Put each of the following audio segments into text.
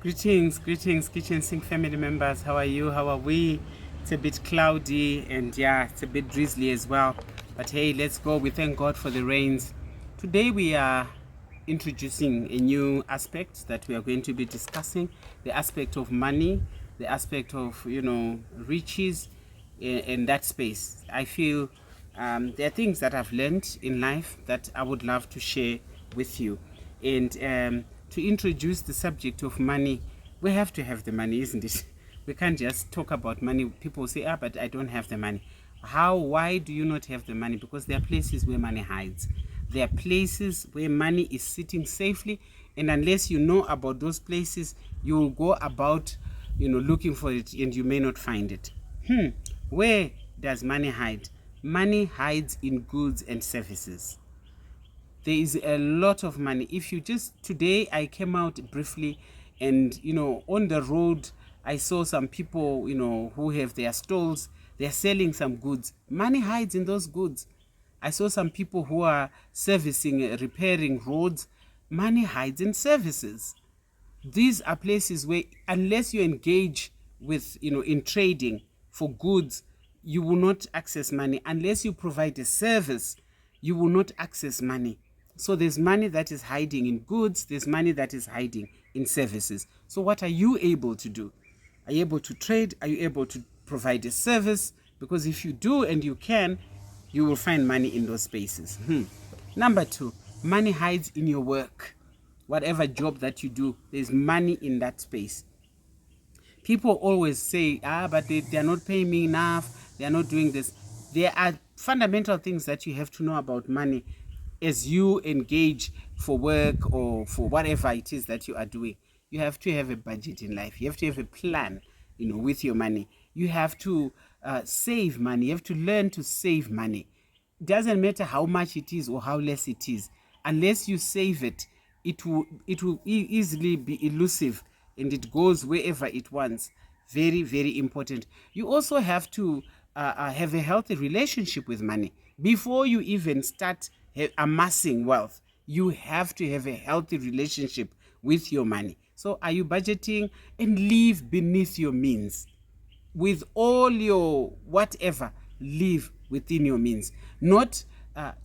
Greetings, Kitchen Sink family members. How are you? How are we? It's a bit cloudy and yeah, it's a bit drizzly as well. But hey, let's go. We thank God for the rains. Today we are introducing a new aspect that we are going to be discussing, the aspect of money, the aspect of, riches in that space. I feel there are things that I've learned in life that I would love to share with you. And to introduce the subject of money, we have to have the money, isn't it? We can't just talk about money. People say, but I don't have the money. Why do you not have the money? Because there are places where money hides. There are places where money is sitting safely, and unless you know about those places, you will go about, looking for it, and you may not find it. Where does money hide? Money hides in goods and services. There is a lot of money. If you just, today I came out briefly and, on the road, I saw some people, who have their stalls. They're selling some goods. Money hides in those goods. I saw some people who are servicing, repairing roads. Money hides in services. These are places where, unless you engage with, in trading for goods, you will not access money. Unless you provide a service, you will not access money. So there's money that is hiding in goods. There's money that is hiding in services. So what are you able to do? Are you able to trade? Are you able to provide a service? Because if you do and you can, you will find money in those spaces. Number 2, money hides in your work. Whatever job that you do, there's money in that space. People always say, but they are not paying me enough. They are not doing this. There are fundamental things that you have to know about money as you engage for work or for whatever it is that you are doing. You have to have a budget in life. You have to have a plan, with your money. You have to save money. You have to learn to save money. It doesn't matter how much it is or how less it is. Unless you save it, it will easily be elusive and it goes wherever it wants. Very, very important. You also have to have a healthy relationship with money. Before you even start amassing wealth, you have to have a healthy relationship with your money. So are you budgeting? And live beneath your means. With all your whatever, live within your means. Not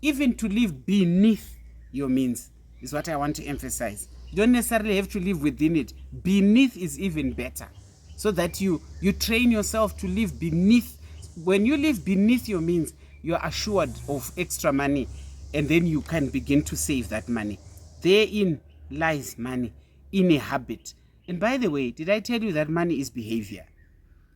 even to live beneath your means is what I want to emphasize. You don't necessarily have to live within it. Beneath is even better. So that you train yourself to live beneath. When you live beneath your means, you're assured of extra money, and then you can begin to save that money. Therein lies money, in a habit. And by the way, did I tell you that money is behavior?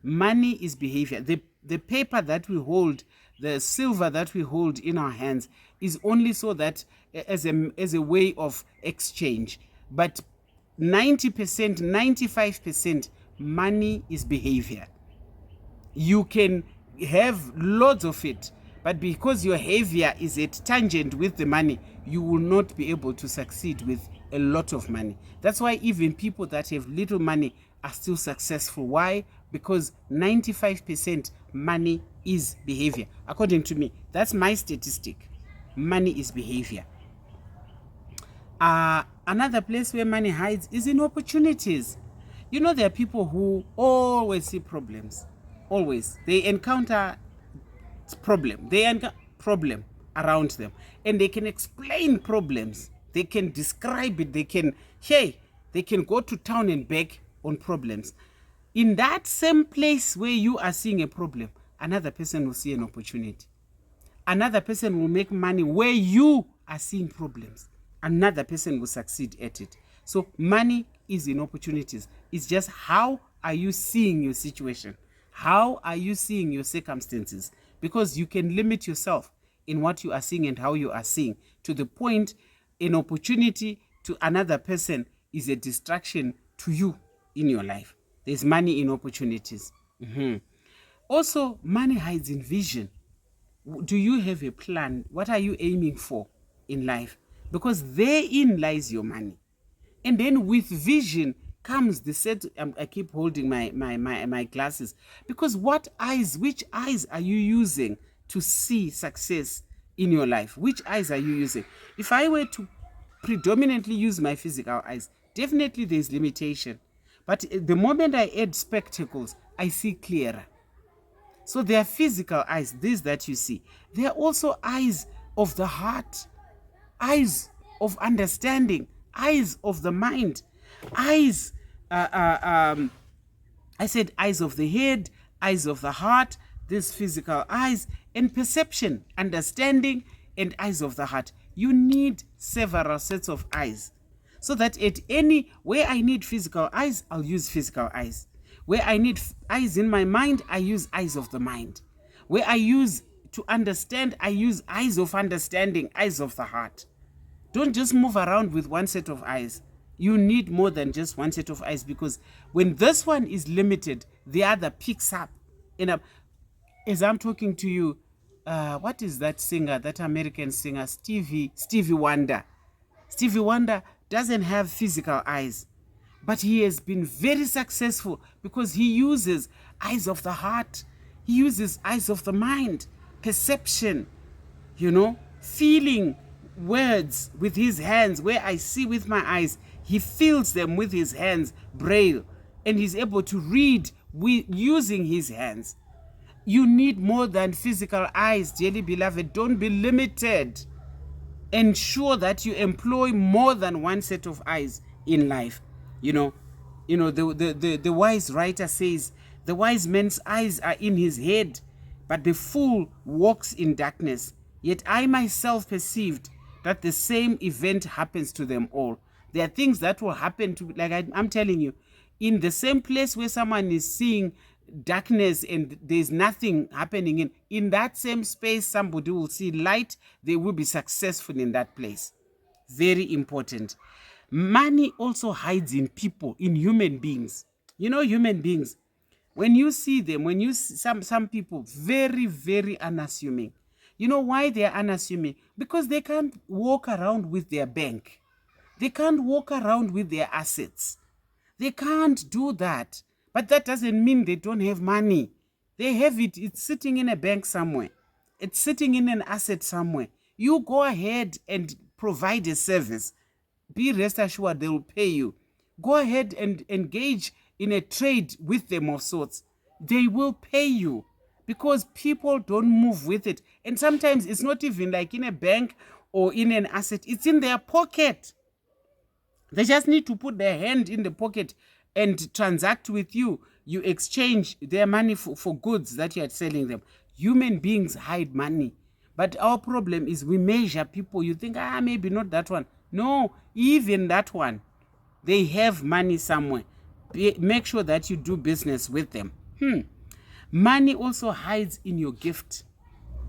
Money is behavior. The paper that we hold, the silver that we hold in our hands is only so that as a way of exchange. But 90%, 95% money is behavior. You can have loads of it, but because your behavior is at tangent with the money, you will not be able to succeed with a lot of money. That's why even people that have little money are still successful. Why? Because 95% money is behavior. According to me, that's my statistic. Money is behavior. Another place where money hides is in opportunities. There are people who always see problems. Always. They encounter problem. They encounter problem around them. And they can explain problems. They can describe it. They can go to town and beg on problems. In that same place where you are seeing a problem, another person will see an opportunity. Another person will make money where you are seeing problems. Another person will succeed at it. So money is in opportunities. It's just how are you seeing your situation? How are you seeing your circumstances? Because you can limit yourself in what you are seeing and how you are seeing, to the point an opportunity to another person is a distraction to you in your life. There's money in opportunities. Also, money hides in vision. Do you have a plan? What are you aiming for in life? Because therein lies your money. And then with vision comes the set. I keep holding my glasses, because which eyes are you using to see success in your life? Which eyes are you using? If I were to predominantly use my physical eyes, definitely there's limitation. But the moment I add spectacles, I see clearer. So they are physical eyes, these that you see. They are also eyes of the heart, eyes of understanding, eyes of the mind, eyes, I said eyes of the head, eyes of the heart, these physical eyes, and perception, understanding, and eyes of the heart. You need several sets of eyes so that at any, where I need physical eyes, I'll use physical eyes. Where I need eyes in my mind, I use eyes of the mind. Where I use to understand, I use eyes of understanding, eyes of the heart. Don't just move around with one set of eyes. You need more than just one set of eyes, because when this one is limited, the other picks up. As I'm talking to you, what is that singer, that American singer, Stevie Wonder? Stevie Wonder doesn't have physical eyes, but he has been very successful because he uses eyes of the heart. He uses eyes of the mind, perception, feeling words with his hands. Where I see with my eyes, he feels them with his hands, braille, and he's able to read using his hands. You need more than physical eyes, dearly beloved. Don't be limited. Ensure that you employ more than one set of eyes in life. The wise writer says, the wise man's eyes are in his head, but the fool walks in darkness. Yet I myself perceived that the same event happens to them all. There are things that will happen to, like I'm telling you, in the same place where someone is seeing darkness and there's nothing happening in that same space, somebody will see light. They will be successful in that place. Very important. Money also hides in people, in human beings. Human beings, when you see them, when you see some people, very, very unassuming. You know why they are unassuming? Because they can't walk around with their bank. They can't walk around with their assets. They can't do that. But that doesn't mean they don't have money. They have it. It's sitting in a bank somewhere. It's sitting in an asset somewhere. You go ahead and provide a service. Be rest assured they will pay you. Go ahead and engage in a trade with them of sorts. They will pay you, because people don't move with it. And sometimes it's not even like in a bank or in an asset. It's in their pocket. They just need to put their hand in the pocket and transact with you. You exchange their money for goods that you are selling them. Human beings hide money. But our problem is we measure people. You think, maybe not that one. No, even that one. They have money somewhere. Make sure that you do business with them. Money also hides in your gift.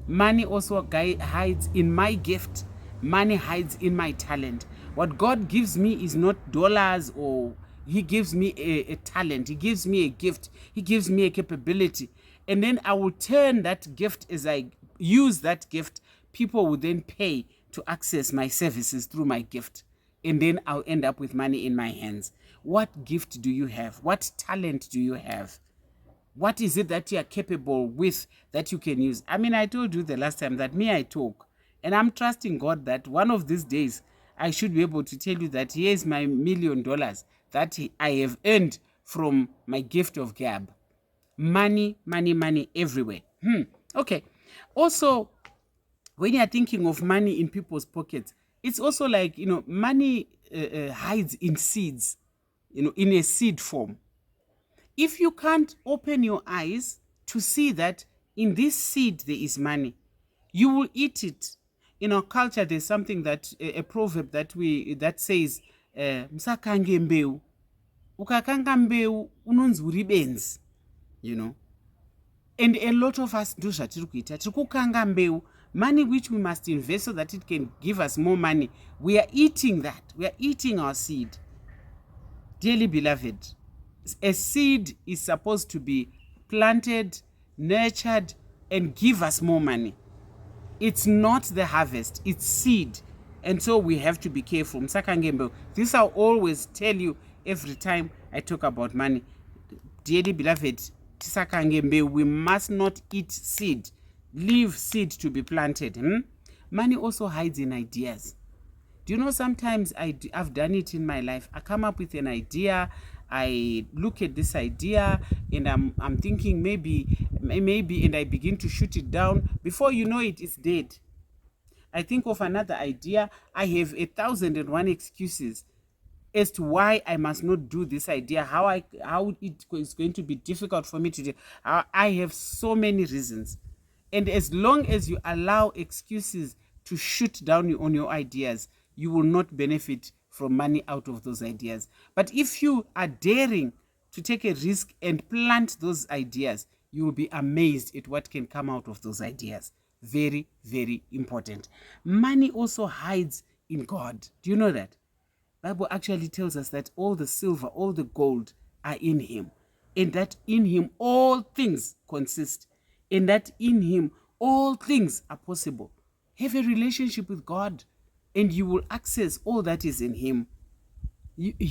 Money also hides in my gift. Money hides in my talent. What God gives me is not dollars, or he gives me a talent. He gives me a gift. He gives me a capability. And then I will turn that gift. As I use that gift, people will then pay to access my services through my gift. And then I'll end up with money in my hands. What gift do you have? What talent do you have? What is it that you are capable with that you can use? I told you the last time that I talk. And I'm trusting God that one of these days, I should be able to tell you that here's my $1 million that I have earned from my gift of gab. Money, money, money everywhere. Okay. Also, when you're thinking of money in people's pockets, it's also like, money hides in seeds, in a seed form. If you can't open your eyes to see that in this seed there is money, you will eat it. In our culture, there's something that a proverb that says, "Msakange mbeu, ukakanga mbeu unonzi uri benzi," And a lot of us do zvatiri kuita. Tiri kukanga mbeu, money which we must invest so that it can give us more money. We are eating that. We are eating our seed. Dearly beloved, a seed is supposed to be planted, nurtured, and give us more money. It's not the harvest, it's seed. And so we have to be careful. This I'll always tell you every time I talk about money. Dearly beloved, we must not eat seed. Leave seed to be planted. Money also hides in ideas. Do you know, sometimes I've done it in my life. I come up with an idea. I look at this idea and I'm thinking maybe, and I begin to shoot it down. Before you know it, it's dead. I think of another idea. I have 1,001 excuses as to why I must not do this idea, how it is going to be difficult for me to do. I have so many reasons. And as long as you allow excuses to shoot down on your ideas, you will not benefit from money out of those ideas. But if you are daring to take a risk and plant those ideas, you will be amazed at what can come out of those ideas. Very, very important. Money also hides in God. Do you know that? Bible actually tells us that all the silver, all the gold are in him, and that in him all things consist, and that in him all things are possible. Have a relationship with God, and you will access all that is in him.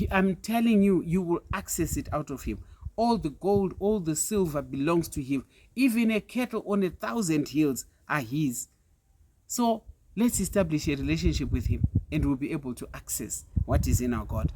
I'm telling you, you will access it out of him. All the gold, all the silver belongs to him. Even a cattle on 1,000 hills are his. So let's establish a relationship with him, and we'll be able to access what is in our God.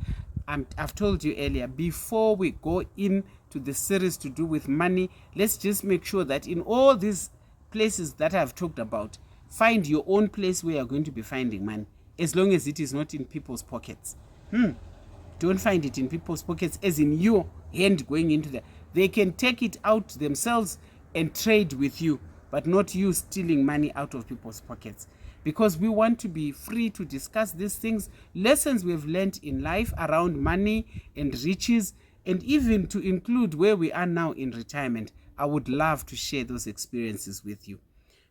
I've told you earlier, before we go into the series to do with money, let's just make sure that in all these places that I've talked about, find your own place where you're going to be finding money, as long as it is not in people's pockets. Don't find it in people's pockets, as in your hand going into there. They can take it out themselves and trade with you, but not you stealing money out of people's pockets. Because we want to be free to discuss these things, lessons we've learned in life around money and riches, and even to include where we are now in retirement. I would love to share those experiences with you,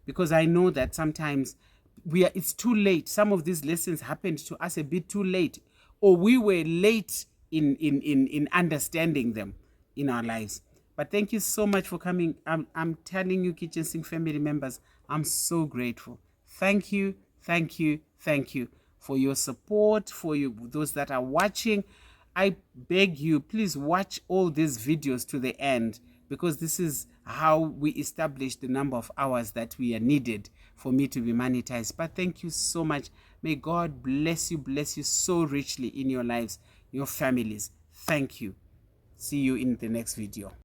because I know that sometimes it's too late. Some of these lessons happened to us a bit too late, or we were late in understanding them in our lives. But thank you so much for coming. I'm telling you, 𝐂𝐎𝐍𝐶 family members, I'm so grateful. Thank you, thank you, thank you for your support, for you, those that are watching. I beg you, please watch all these videos to the end, because this is how we establish the number of hours that we are needed for me to be monetized. But thank you so much. May God bless you so richly in your lives, your families. Thank you. See you in the next video.